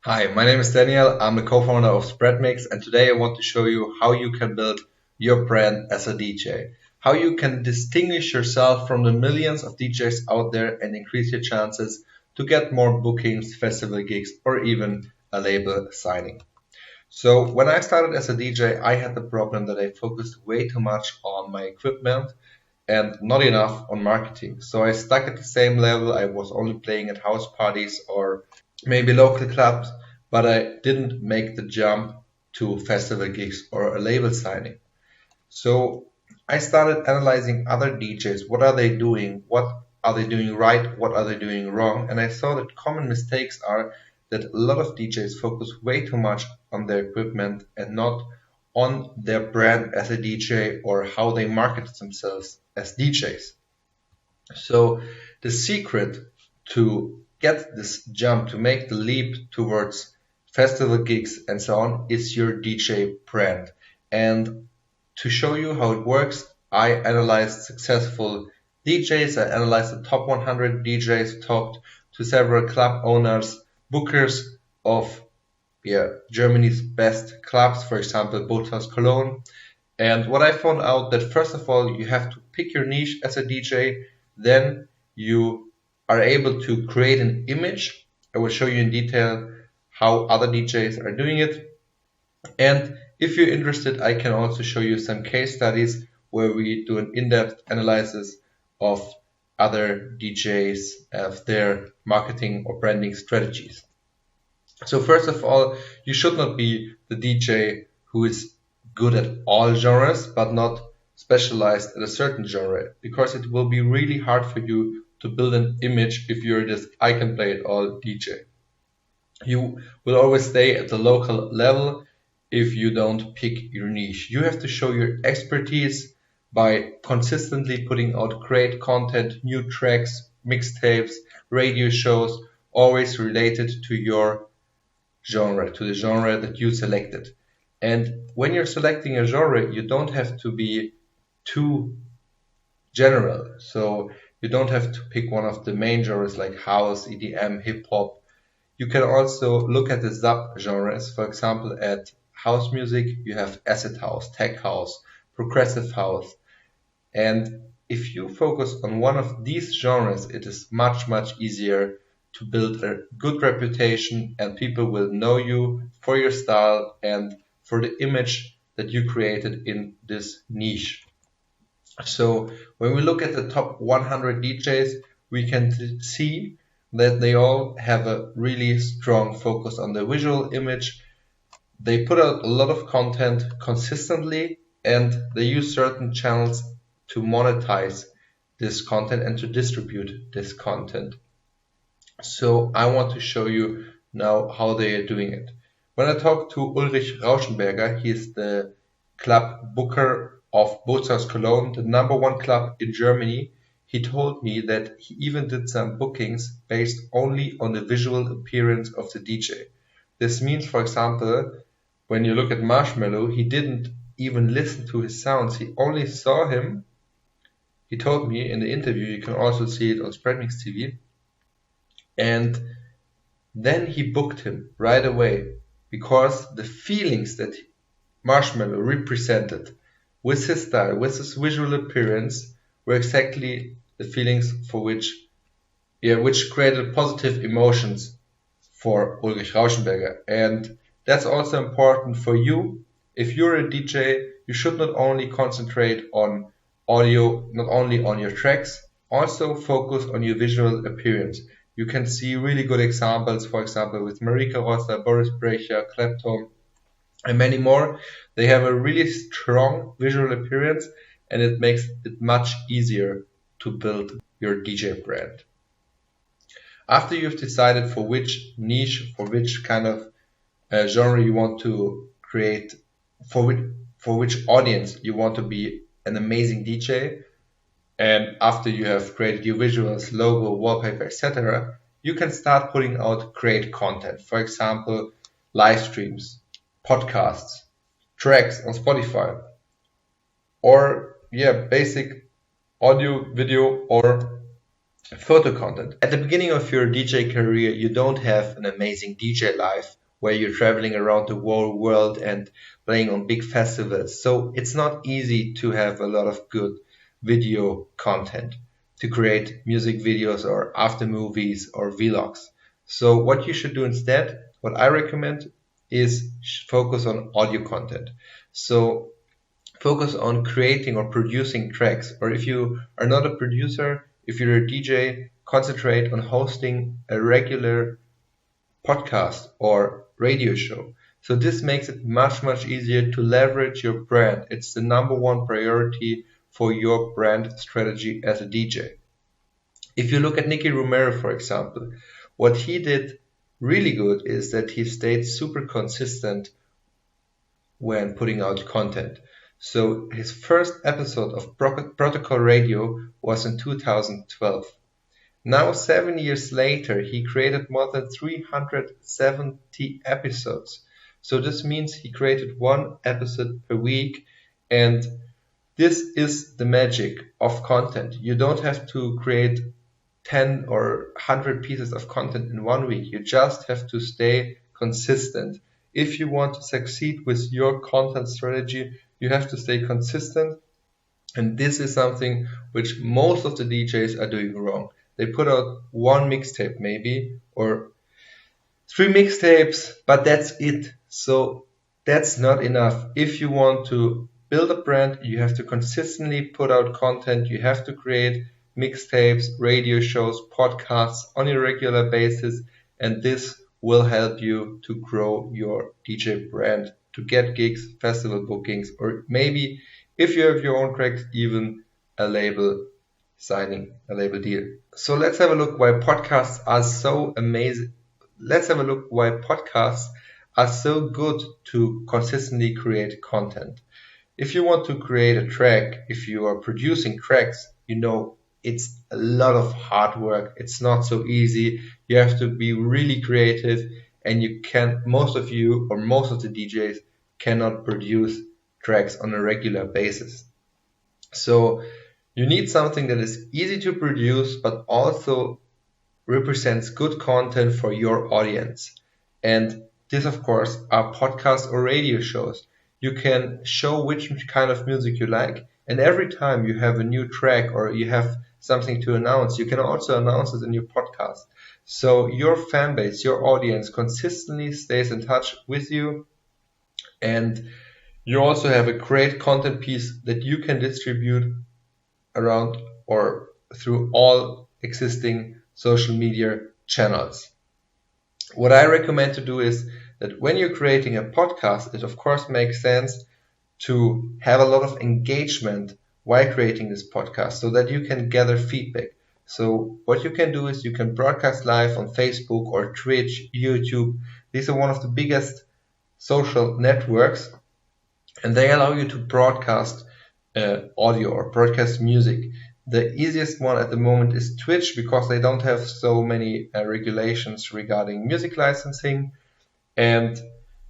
Hi, my name is Daniel. I'm the co-founder of Spreadmix, and today I want to show you how you can build your brand as a DJ. How you can distinguish yourself from the millions of DJs out there and increase your chances to get more bookings, festival gigs, or even a label signing. So when I started as a DJ, I had the problem that I focused way too much on my equipment and not enough on marketing. So I stuck at the same level. I was only playing at house parties or maybe local clubs, but I didn't make the jump to festival gigs or a label signing. So I started analyzing other DJs. What are they doing? What are they doing right? What are they doing wrong? And I saw that common mistakes are that a lot of DJs focus way too much on their equipment and not on their brand as a DJ or how they market themselves as DJs. So the secret to get this jump, to make the leap towards festival gigs and so on, is your DJ brand. And to show you how it works, I analyzed successful DJs. I analyzed the top 100 DJs, talked to several club owners, bookers of Germany's best clubs, for example, Bootshaus Cologne. And what I found out that first of all, you have to pick your niche as a DJ, then you are able to create an image. I will show you in detail how other DJs are doing it. And if you're interested, I can also show you some case studies where we do an in-depth analysis of other DJs, of their marketing or branding strategies. So first of all, you should not be the DJ who is good at all genres, but not specialized at a certain genre, because it will be really hard for you to build an image if you're this I can play it all DJ. You will always stay at the local level if you don't pick your niche. You have to show your expertise by consistently putting out great content, new tracks, mixtapes, radio shows, always related to your genre, to the genre that you selected. And when you're selecting a genre, you don't have to be too general. So you don't have to pick one of the main genres like house, EDM, hip hop. You can also look at the sub genres. For example, at house music, you have acid house, tech house, progressive house. And if you focus on one of these genres, it is much, much easier to build a good reputation, and people will know you for your style and for the image that you created in this niche. So when we look at the top 100 DJs, we can see that they all have a really strong focus on the visual image. They put out a lot of content consistently, and they use certain channels to monetize this content and to distribute this content. So I want to show you now how they are doing it. When I talked to Ulrich Rauschenberger, he is the club booker of Bootshaus Cologne, the number one club in Germany. He told me that he even did some bookings based only on the visual appearance of the DJ. This means, for example, when you look at Marshmello, he didn't even listen to his sounds. He only saw him. He told me in the interview, you can also see it on Spreadmix TV. And then he booked him right away because the feelings that Marshmello represented with his style, with his visual appearance, were exactly the feelings for which created positive emotions for Ulrich Rauschenberger. And that's also important for you. If you're a DJ, you should not only concentrate on audio, not only on your tracks, also focus on your visual appearance. You can see really good examples, for example, with Marika Rossa, Boris Brejcha, Clapton, and many more. They have a really strong visual appearance, and it makes it much easier to build your DJ brand. After you've decided for which niche, for which kind of genre you want to create, for which audience you want to be an amazing DJ, and after you have created your visuals, logo, wallpaper, etc., you can start putting out great content. For example, live streams, podcasts, tracks on Spotify, or basic audio, video, or Photo content. At the beginning of your DJ career, you don't have an amazing DJ life where you're traveling around the whole world and playing on big festivals. So it's not easy to have a lot of good video content to create music videos or after movies or vlogs. So what you should do instead, what I recommend is focus on audio content. So focus on creating or producing tracks. Or if you are not a producer, if you're a DJ, concentrate on hosting a regular podcast or radio show. So this makes it much, much easier to leverage your brand. It's the number one priority for your brand strategy as a DJ. If you look at Nicky Romero, for example, what he did really good is that he stayed super consistent when putting out content. So his first episode of Protocol Radio was in 2012. Now, 7 years later, he created more than 370 episodes. So this means he created one episode per week, and this is the magic of content. You don't have to create 10 or 100 pieces of content in 1 week. You just have to stay consistent. If you want to succeed with your content strategy, you have to stay consistent. And this is something which most of the DJs are doing wrong. They put out one mixtape maybe, or 3 mixtapes, but that's it. So that's not enough. If you want to build a brand, you have to consistently put out content. You have to create mixtapes, radio shows, podcasts on a regular basis, and this will help you to grow your DJ brand, to get gigs, festival bookings, or maybe if you have your own tracks, even a label signing, a label deal. So let's have a look why podcasts are so amazing. Let's have a look why podcasts are so good to consistently create content. If you want to create a track, if you are producing tracks, you know it's a lot of hard work. It's not so easy. You have to be really creative, and most of you or most of the DJs cannot produce tracks on a regular basis. So you need something that is easy to produce, but also represents good content for your audience. And this, of course, are podcasts or radio shows. You can show which kind of music you like, and every time you have a new track or you have something to announce, you can also announce it in your podcast. So your fan base, your audience consistently stays in touch with you, and you also have a great content piece that you can distribute around or through all existing social media channels. What I recommend to do is that when you're creating a podcast, it of course makes sense to have a lot of engagement while creating this podcast so that you can gather feedback. So what you can do is you can broadcast live on Facebook or Twitch, YouTube. These are one of the biggest social networks, and they allow you to broadcast audio or broadcast music. The easiest one at the moment is Twitch because they don't have so many regulations regarding music licensing. And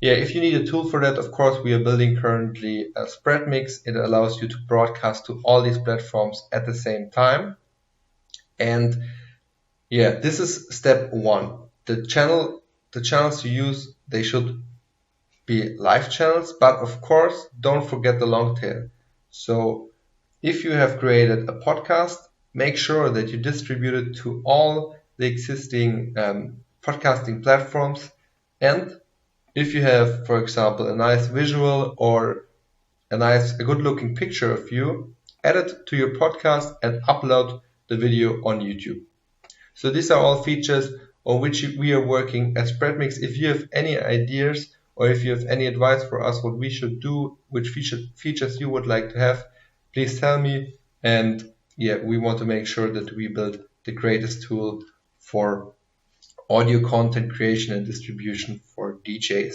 yeah, if you need a tool for that, of course, we are building currently a spread mix. It allows you to broadcast to all these platforms at the same time. And yeah, this is step one. The channels you use, they should be live channels, but of course, don't forget the long tail. So if you have created a podcast, make sure that you distribute it to all the existing podcasting platforms. And if you have, for example, a nice visual or a good looking picture of you, add it to your podcast and upload the video on YouTube. So these are all features on which we are working at Spreadmix. If you have any ideas or if you have any advice for us what we should do, which features you would like to have, please tell me. And yeah, we want to make sure that we build the greatest tool for audio content creation and distribution for DJs.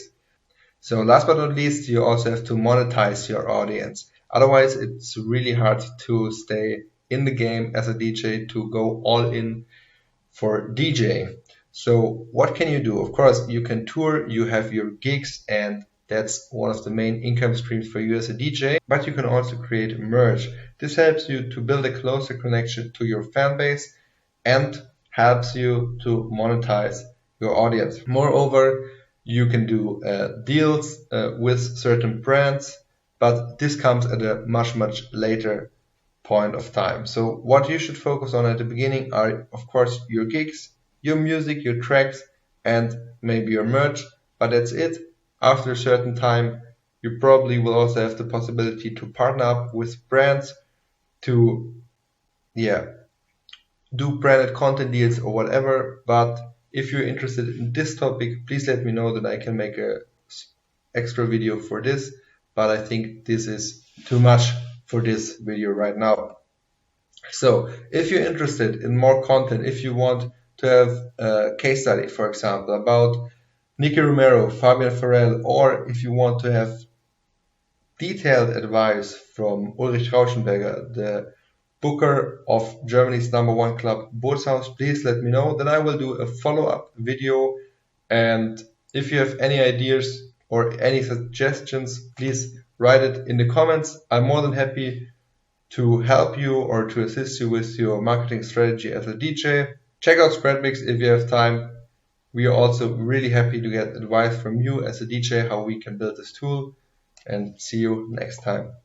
So last but not least, you also have to monetize your audience. Otherwise, it's really hard to stay in the game as a DJ, to go all in for DJing. So what can you do? Of course, you can tour, you have your gigs, and that's one of the main income streams for you as a DJ, but you can also create merch. This helps you to build a closer connection to your fan base, and helps you to monetize your audience. Moreover, you can do deals with certain brands, but this comes at a much later point of time. So what you should focus on at the beginning are, of course, your gigs, your music, your tracks, and maybe your merch, but that's it. After a certain time, you probably will also have the possibility to partner up with brands to, do branded content deals or whatever. But if you're interested in this topic, please let me know that I can make a extra video for this. But I think this is too much for this video right now. So if you're interested in more content, if you want to have a case study, for example, about Nicky Romero, Fabian Farell, or if you want to have detailed advice from Ulrich Rauschenberger, the booker of Germany's #1 club, Bootshaus, please let me know. Then I will do a follow-up video. And if you have any ideas or any suggestions, please write it in the comments. I'm more than happy to help you or to assist you with your marketing strategy as a DJ. Check out Spreadmix if you have time. We are also really happy to get advice from you as a DJ how we can build this tool. And see you next time.